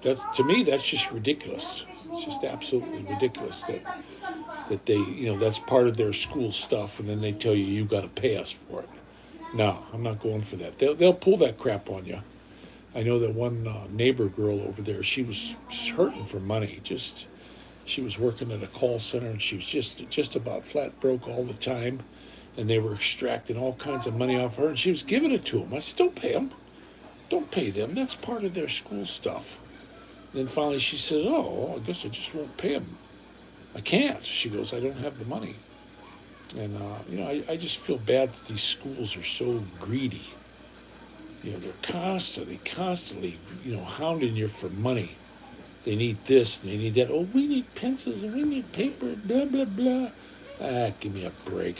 [SPEAKER 1] To me, that's just ridiculous. It's just absolutely ridiculous that they, that's part of their school stuff, and then they tell you got to pay us for it. No, I'm not going for that. They'll pull that crap on you. I know that one neighbor girl over there, she was hurting for money. Just She was working at a call center, and she was just about flat broke all the time, and they were extracting all kinds of money off her, and she was giving it to them. I said, "Don't pay them. Don't pay them. That's part of their school stuff." And then finally she said, "Oh, I guess I just won't pay them. I can't." She goes, "I don't have the money." And I just feel bad that these schools are so greedy. They're constantly, hounding you for money. They need this and they need that. Oh, we need pencils and we need paper, blah, blah, blah. Give me a break.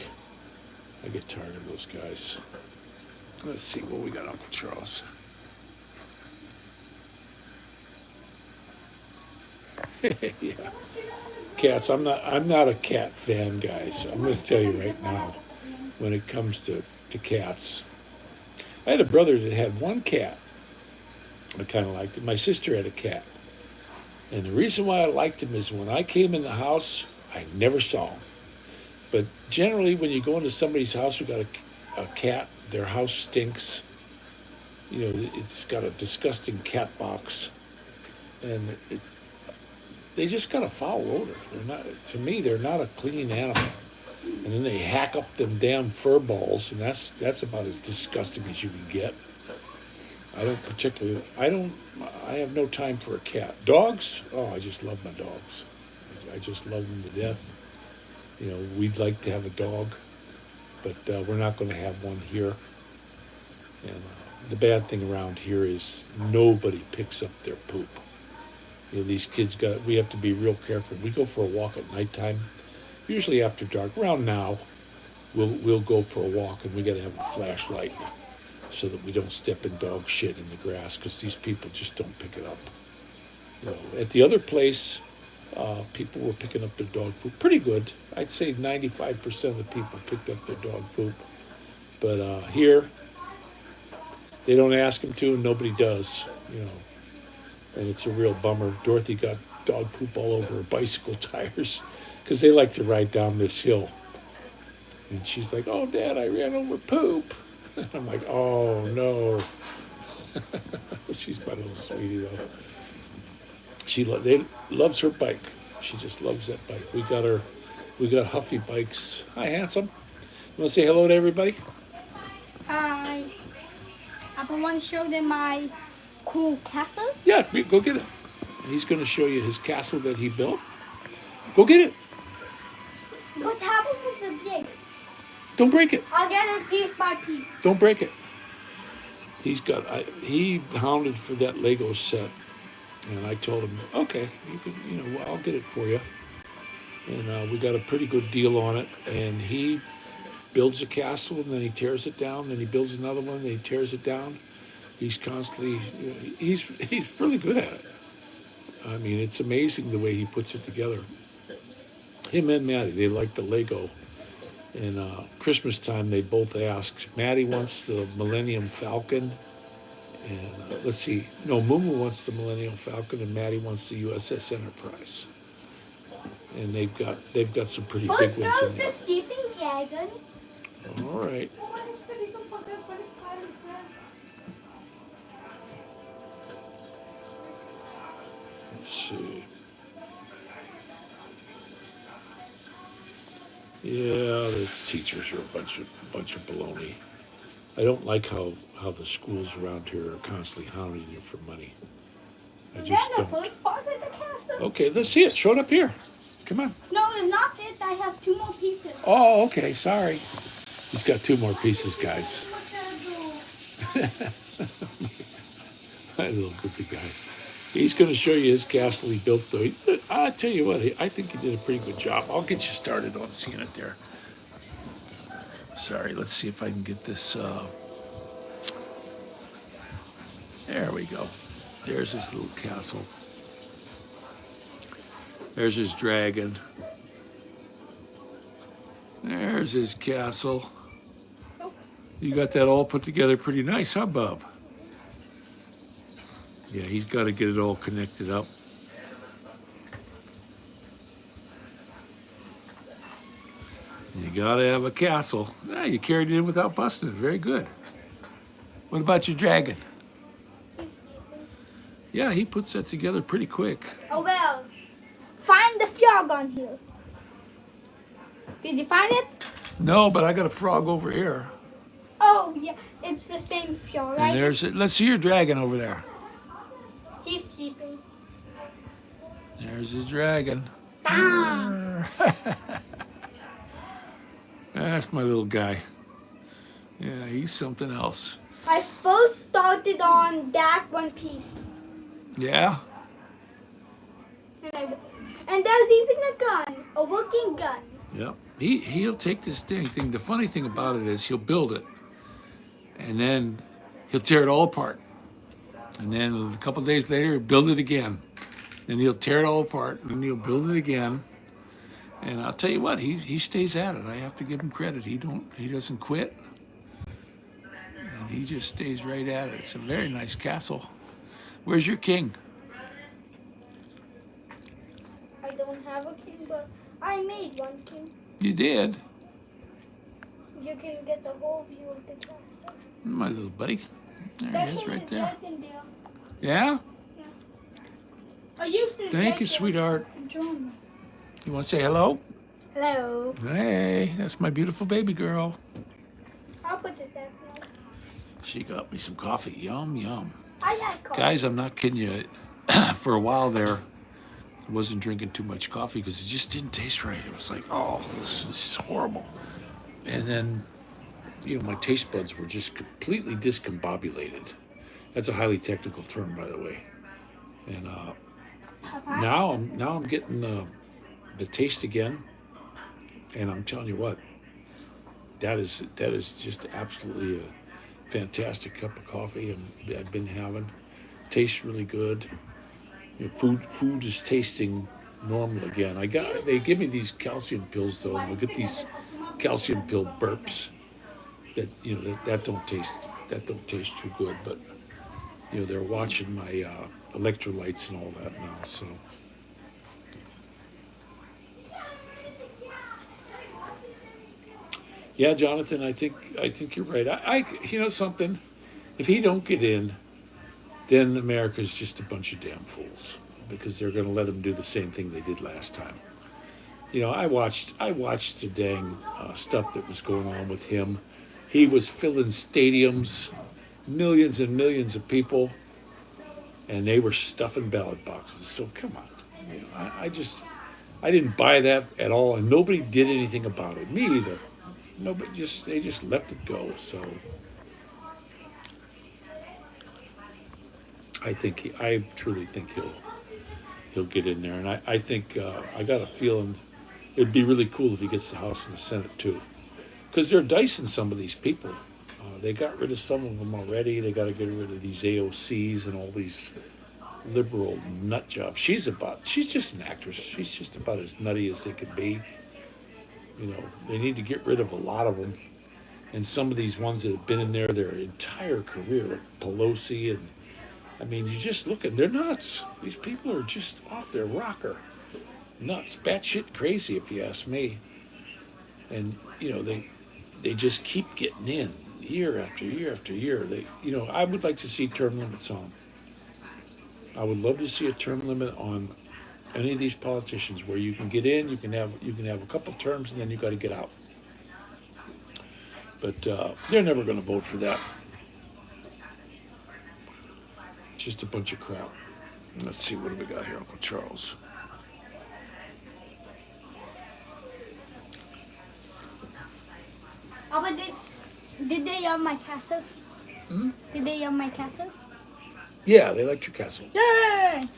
[SPEAKER 1] I get tired of those guys. Let's see what we got, Uncle Charles. Yeah. Cats, I'm not a cat fan, guys. I'm going to tell you right now, when it comes to cats. I had a brother that had one cat. I kind of liked it. My sister had a cat. And the reason why I liked him is when I came in the house, I never saw him. But generally, when you go into somebody's house who got a cat, their house stinks. It's got a disgusting cat box. And they just got a foul odor. To me, they're not a clean animal. And then they hack up them damn fur balls, and that's about as disgusting as you can get. I have no time for a cat. Dogs, oh, I just love my dogs. I just love them to death. We'd like to have a dog, but we're not going to have one here. And the bad thing around here is nobody picks up their poop. These kids we have to be real careful. We go for a walk at nighttime, usually after dark. Around now, we'll go for a walk, and we got to have a flashlight so that we don't step in dog shit in the grass, because these people just don't pick it up. At the other place, people were picking up their dog poop pretty good. I'd say 95% of the people picked up their dog poop. But here, they don't ask them to, and nobody does. And it's a real bummer. Dorothy got dog poop all over her bicycle tires because they like to ride down this hill. And she's like, "Oh, Dad, I ran over poop." And I'm like, "Oh, no." She's my little sweetie, though. She loves her bike. She just loves that bike. We got Huffy bikes. Hi, handsome. You want to say hello to everybody?
[SPEAKER 2] Hi. I want to show them my cool castle.
[SPEAKER 1] Yeah, go get it. He's going to show you his castle that he built. Go get it.
[SPEAKER 2] What happens with the bricks?
[SPEAKER 1] Don't break it.
[SPEAKER 2] I'll get it piece by piece.
[SPEAKER 1] Don't break it. He hounded for that Lego set, and I told him, "Okay, I'll get it for you." And we got a pretty good deal on it. And he builds a castle, and then he tears it down. Then he builds another one, then he tears it down. He's constantly, he's really good at it. I mean, it's amazing the way he puts it together. Him and Maddie, they like the Lego. And Christmas time, they both ask. Maddie wants the Millennium Falcon. And let's see. No, Mumu wants the Millennium Falcon, and Maddie wants the USS Enterprise. And they've got some pretty big ones in
[SPEAKER 2] First
[SPEAKER 1] there.
[SPEAKER 2] goes the sleeping dragon.
[SPEAKER 1] All right. Let's see. Yeah, these teachers are a bunch of baloney. I don't like how the schools around here are constantly hounding you for money. I
[SPEAKER 2] Is
[SPEAKER 1] just
[SPEAKER 2] that the
[SPEAKER 1] don't.
[SPEAKER 2] first part of the castle?
[SPEAKER 1] Okay, let's see it. Show it up here. Come on.
[SPEAKER 2] No, it's not it. I have 2 more pieces.
[SPEAKER 1] Oh, okay. Sorry. He's got 2 more pieces, guys. That little goofy guy. He's going to show you his castle he built, though. I'll tell you what, I think he did a pretty good job. I'll get you started on seeing it there. Sorry, let's see if I can get this. There we go. There's his little castle. There's his dragon. There's his castle. You got that all put together pretty nice, huh, Bob? Yeah, he's got to get it all connected up. You got to have a castle. Ah, you carried it in without busting it. Very good. What about your dragon? Yeah, he puts that together pretty quick.
[SPEAKER 2] Oh, well. find the frog on here. Did you find it?
[SPEAKER 1] No, but I got a frog over here.
[SPEAKER 2] Oh, yeah. It's the same frog, right?
[SPEAKER 1] And there's it. Let's see your dragon over there.
[SPEAKER 2] He's sleeping.
[SPEAKER 1] There's his dragon.
[SPEAKER 2] Ah.
[SPEAKER 1] That's my little guy. Yeah, he's something else.
[SPEAKER 2] I first started on that One Piece.
[SPEAKER 1] Yeah?
[SPEAKER 2] And there's even a gun, a working gun.
[SPEAKER 1] Yep. He'll take this thing. The funny thing about it is he'll build it, and then he'll tear it all apart. And then a couple days later, he'll build it again. Then he'll tear it all apart, and then he'll build it again. And I'll tell you what, he stays at it. I have to give him credit. He doesn't quit. And he just stays right at it. It's a very nice castle. Where's your king?
[SPEAKER 2] I don't have a king, but I made one king.
[SPEAKER 1] You did?
[SPEAKER 2] You can get the whole view of the castle.
[SPEAKER 1] My little buddy. There
[SPEAKER 2] That
[SPEAKER 1] he is
[SPEAKER 2] king
[SPEAKER 1] right
[SPEAKER 2] is
[SPEAKER 1] there.
[SPEAKER 2] right in there.
[SPEAKER 1] Yeah?
[SPEAKER 2] I used to
[SPEAKER 1] Thank
[SPEAKER 2] like
[SPEAKER 1] you,
[SPEAKER 2] it.
[SPEAKER 1] sweetheart.
[SPEAKER 2] Join me.
[SPEAKER 1] You want to say hello?
[SPEAKER 2] Hello.
[SPEAKER 1] Hey, that's my beautiful baby girl.
[SPEAKER 2] I'll put it there now.
[SPEAKER 1] She got me some coffee. Yum, yum.
[SPEAKER 2] I like coffee.
[SPEAKER 1] Guys, I'm not kidding you. For a while there, I wasn't drinking too much coffee because it just didn't taste right. It was like, oh, this is horrible. And then, my taste buds were just completely discombobulated. That's a highly technical term, by the way. And now I'm getting the taste again. And I'm telling you what, that is just absolutely a fantastic cup of coffee I've been having. Tastes really good. Food is tasting normal again. They give me these calcium pills though, and I'll get these calcium pill burps that don't taste too good, but they're watching my electrolytes and all that now. So yeah, Jonathan, I think you're right. I something, if he don't get in, then America's just a bunch of damn fools because they're going to let him do the same thing they did last time. I watched the dang stuff that was going on with him. He was filling stadiums, millions and millions of people, and they were stuffing ballot boxes. So come on, I didn't buy that at all, and nobody did anything about it. Me either. Nobody they just let it go. So I truly think he'll get in there, and I think I got a feeling it'd be really cool if he gets the House and the Senate too, because they're dicing some of these people. They got rid of some of them already. They got to get rid of these AOCs and all these liberal nut jobs. She's just an actress. She's just about as nutty as they could be. They need to get rid of a lot of them. And some of these ones that have been in there their entire career, like Pelosi, and you just look at, they're nuts. These people are just off their rocker. Nuts, batshit crazy, if you ask me. And, they just keep getting in year after year after year. I would like to see term limits on. I would love to see a term limit on any of these politicians where you can get in, you can have a couple terms, and then you got to get out. But they're never going to vote for that. Just a bunch of crap. Let's see, what do we got here, Uncle Charles?
[SPEAKER 2] Papa, did they have my castle? Did they have my castle?
[SPEAKER 1] Yeah, they liked your castle.
[SPEAKER 2] Yay!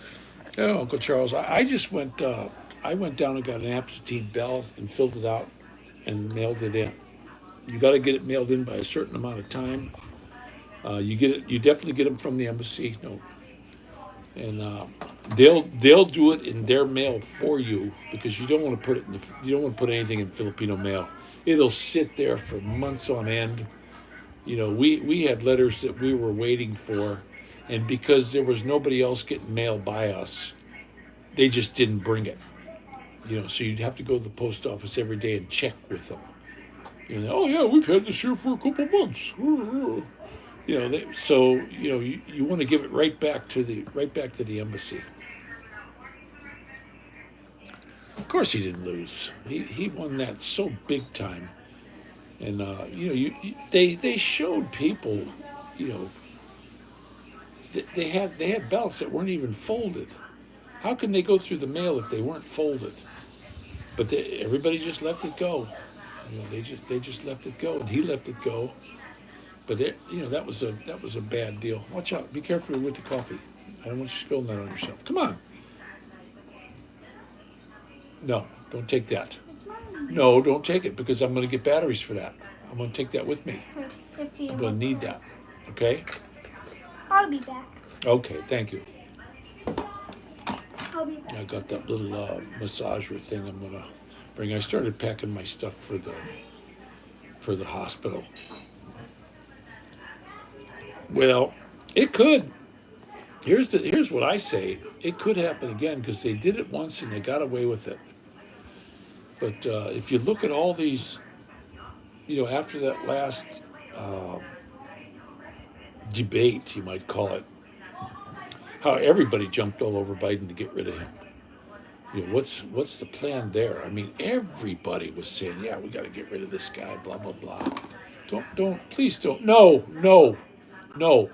[SPEAKER 1] Yeah, Uncle Charles, I just went. I went down and got an absentee ballot and filled it out and mailed it in. You got to get it mailed in by a certain amount of time. You get it. You definitely get them from the embassy. No, and they'll do it in their mail for you because you don't want to put it in. You don't want to put anything in Filipino mail. It'll sit there for months on end. We had letters that we were waiting for. And because there was nobody else getting mail by us, they just didn't bring it. So you'd have to go to the post office every day and check with them. Oh yeah, we've had this here for a couple months. You want to give it right back to the embassy. Of course he didn't lose. He won that so big time. And they showed people, you know, they had belts that weren't even folded. How can they go through the mail if they weren't folded? But everybody just let it go. You know, they just let it go, and he let it go. But that was a bad deal. Watch out! Be careful with the coffee. I don't want you spilling that on yourself. Come on. No, don't take that.
[SPEAKER 2] It's mine.
[SPEAKER 1] No, don't take it because I'm going to get batteries for that. I'm going to take that with me.
[SPEAKER 2] Wait, let's see.
[SPEAKER 1] I'm going to need that. Okay?
[SPEAKER 2] I'll be back.
[SPEAKER 1] Okay, thank you.
[SPEAKER 2] I'll be back.
[SPEAKER 1] I got that little massager thing I'm going to bring. I started packing my stuff for the hospital. Well, it could. Here's what I say. It could happen again because they did it once and they got away with it. But if you look at all these, after that last debate, you might call it, how everybody jumped all over Biden to get rid of him. What's the plan there? I mean, everybody was saying, yeah, we got to get rid of this guy, blah, blah, blah. Please don't. No. Don't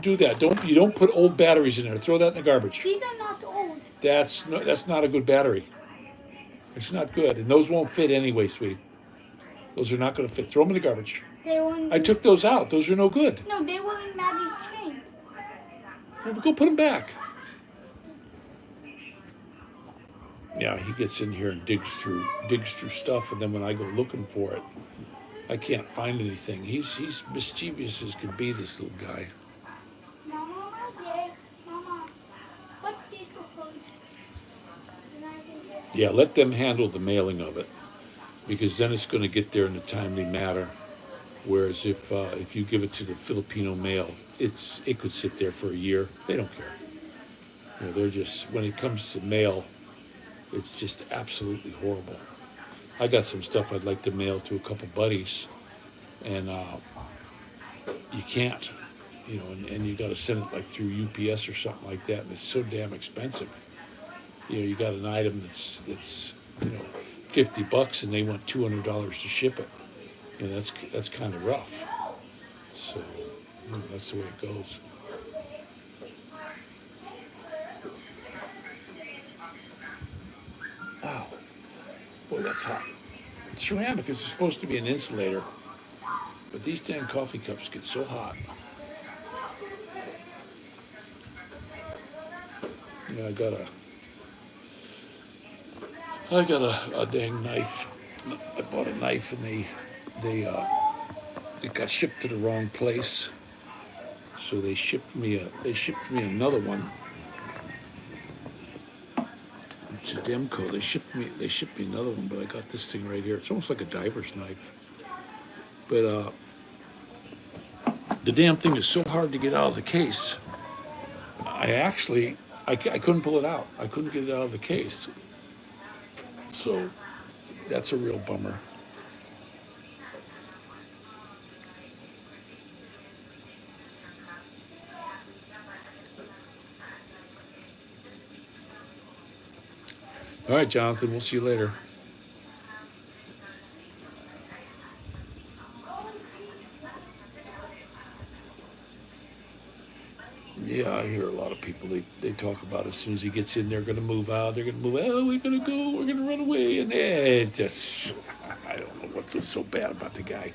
[SPEAKER 1] do that. You don't put old batteries in there. Throw that in the garbage.
[SPEAKER 2] These are not old.
[SPEAKER 1] That's not a good battery. It's not good, and those won't fit anyway, sweetie. Those are not going to fit. Throw them in the garbage.
[SPEAKER 2] They won't.
[SPEAKER 1] I took those out. Those are no good.
[SPEAKER 2] No, they were in Maddie's chain.
[SPEAKER 1] Well, go put them back. Yeah, he gets in here and digs through stuff, and then when I go looking for it, I can't find anything. He's mischievous as can be, this little guy.
[SPEAKER 2] Mama, what did you propose?
[SPEAKER 1] Yeah, let them handle the mailing of it, because then it's going to get there in a timely manner. Whereas if you give it to the Filipino mail, it could sit there for a year. They don't care. They're just, when it comes to mail, it's just absolutely horrible. I got some stuff I'd like to mail to a couple buddies, and you can't, and you got to send it like through UPS or something like that, and it's so damn expensive. You got an item that's $50, and they want $200 to ship it. That's kind of rough. So that's the way it goes. Wow. Boy, that's hot. Ceramic is supposed to be an insulator, but these dang coffee cups get so hot. I got a dang knife. I bought a knife, and it got shipped to the wrong place, so they shipped me another one. To Demco, they shipped me another one, but I got this thing right here. It's almost like a diver's knife, but the damn thing is so hard to get out of the case. I couldn't pull it out. I couldn't get it out of the case, so that's a real bummer. All right, Jonathan, we'll see you later. Yeah, I hear a lot of people, they talk about as soon as he gets in, they're going to move out. They're going to move out. Oh, we're going to go. We're going to run away. And it just, I don't know what's so bad about the guy.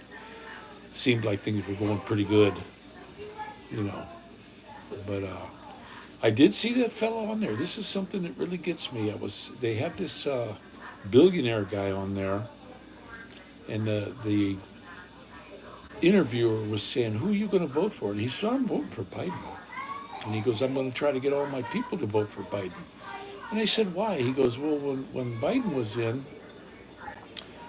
[SPEAKER 1] Seemed like things were going pretty good, But I did see that fellow on there. This is something that really gets me. They had this billionaire guy on there, and the interviewer was saying, "Who are you going to vote for?" And he said, "I'm voting for Biden." And he goes, "I'm going to try to get all my people to vote for Biden." And I said, "Why?" He goes, "Well, when Biden was in,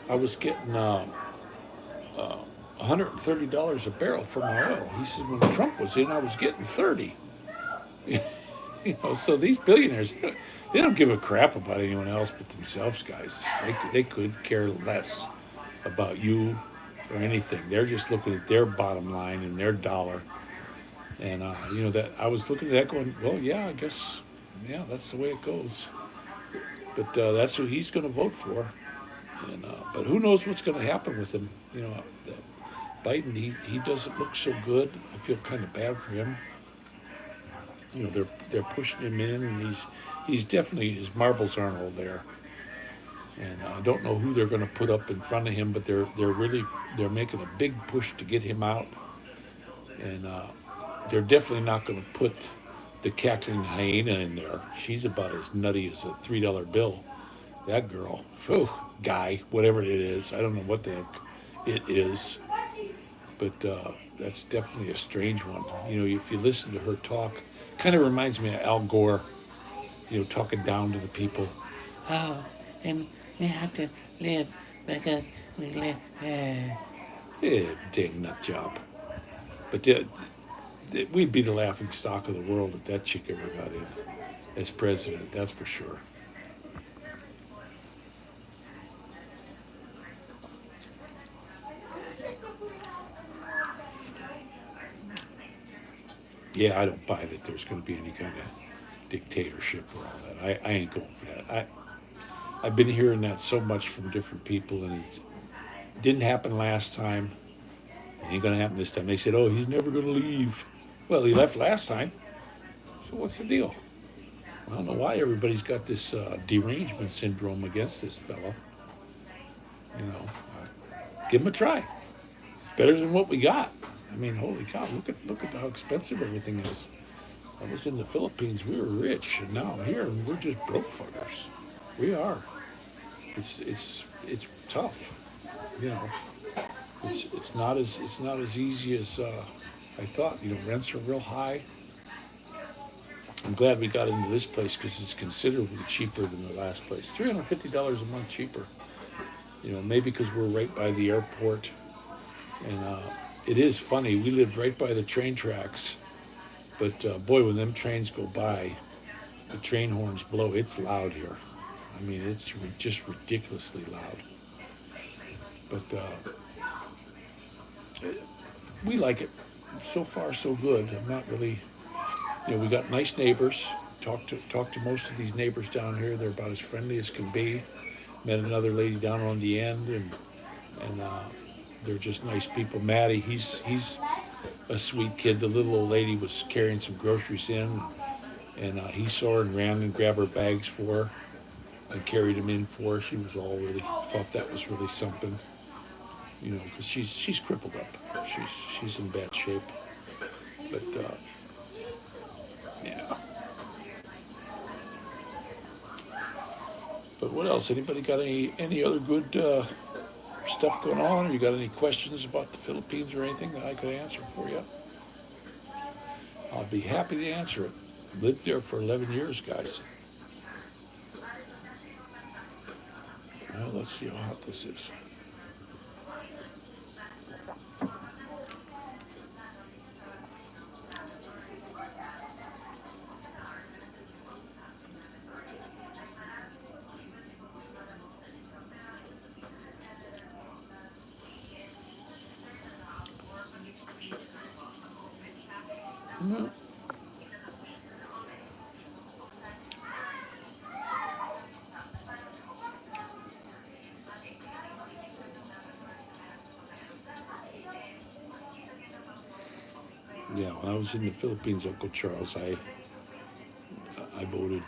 [SPEAKER 1] I was getting $130 a barrel for my oil." He said, "When Trump was in, I was getting 30." So these billionaires, they don't give a crap about anyone else but themselves, guys. They could care less about you or anything. They're just looking at their bottom line and their dollar. And that I was looking at that going, well, yeah, I guess, yeah, that's the way it goes. But that's who he's going to vote for. And but who knows what's going to happen with him? You know, Biden, he doesn't look so good. I feel kind of bad for him. You know, they're pushing him in, and he's definitely, his marbles aren't all there. And I don't know who they're going to put up in front of him, but they're making a big push to get him out. And they're definitely not going to put the cackling hyena in there. She's about as nutty as a $3 bill. That girl, whew, guy, whatever it is, I don't know what the heck it is, but that's definitely a strange one. You know, if you listen to her talk, kind of reminds me of Al Gore. You know, talking down to the people. Oh, and we have to live because we live. Dang nut job. But we'd be the laughing stock of the world if that chick ever got in as president. That's for sure. Yeah, I don't buy that there's going to be any kind of dictatorship or all that. I ain't going for that. I've been hearing that so much from different people, and it didn't happen last time. It ain't going to happen this time. They said, oh, he's never going to leave. Well, he left last time. So what's the deal? I don't know why everybody's got this derangement syndrome against this fellow. You know, give him a try. It's better than what we got. I mean, holy cow! Look at how expensive everything is. I was in the Philippines. We were rich, and now here we're just broke fuckers. We are. It's tough. You know, it's not as easy as I thought. You know, rents are real high. I'm glad we got into this place because it's considerably cheaper than the last place. $350 a month cheaper. You know, maybe because we're right by the airport, and it is funny. We lived right by the train tracks, but boy, when them trains go by, the train horns blow. It's loud here. I mean, it's just ridiculously loud. But we like it. So far, so good. I'm not really. You know, we got nice neighbors. Talked to most of these neighbors down here. They're about as friendly as can be. Met another lady down on the end, and they're just nice people. Maddie, he's a sweet kid. The little old lady was carrying some groceries in, and he saw her and ran and grabbed her bags for her and carried them in for her. She was all really thought that was really something, you know, because she's crippled up. She's in bad shape, but yeah. But what else? Anybody got any other good stuff going on? Or you got any questions about the Philippines or anything that I could answer for you? I'll be happy to answer it. Lived there for 11 years, guys. Well, let's see how hot this is. Mm-hmm. Yeah, when I was in the Philippines, Uncle Charles, I voted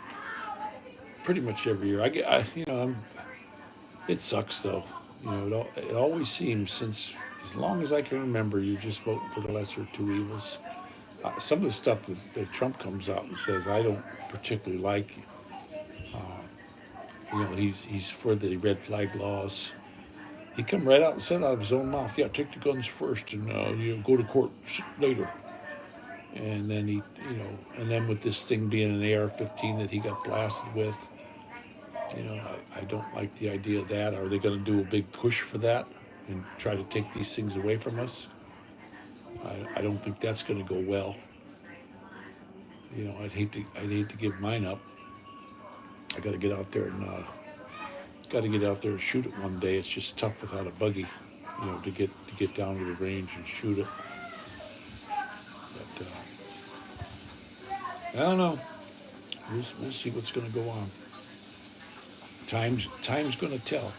[SPEAKER 1] pretty much every year. It sucks though. You know, it always seems since as long as I can remember, you're just voting for the lesser of two evils. Some of the stuff that Trump comes out and says I don't particularly like. You know, he's for the red flag laws. He come right out and said out of his own mouth, "Yeah, take the guns first, and you know, go to court later." And then and then with this thing being an AR-15 that he got blasted with, you know, I don't like the idea of that. Are they going to do a big push for that and try to take these things away from us? I don't think that's going to go well. You know, I'd hate to give mine up. I got to get out there and shoot it one day. It's just tough without a buggy, you know, to get down to the range and shoot it. But I don't know. We'll see what's going to go on. Time's gonna tell.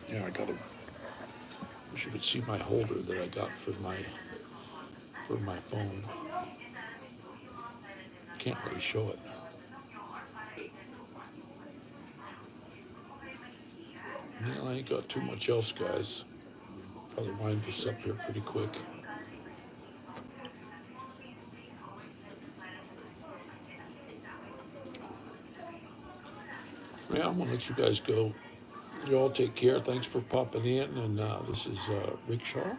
[SPEAKER 1] Yeah, wish you could see my holder that I got for my phone. Can't really show it. Well, I ain't got too much else, guys. Probably wind this up here pretty quick. Yeah, I'm gonna let you guys go. You all take care. Thanks for popping in. And this is Rick Shaw.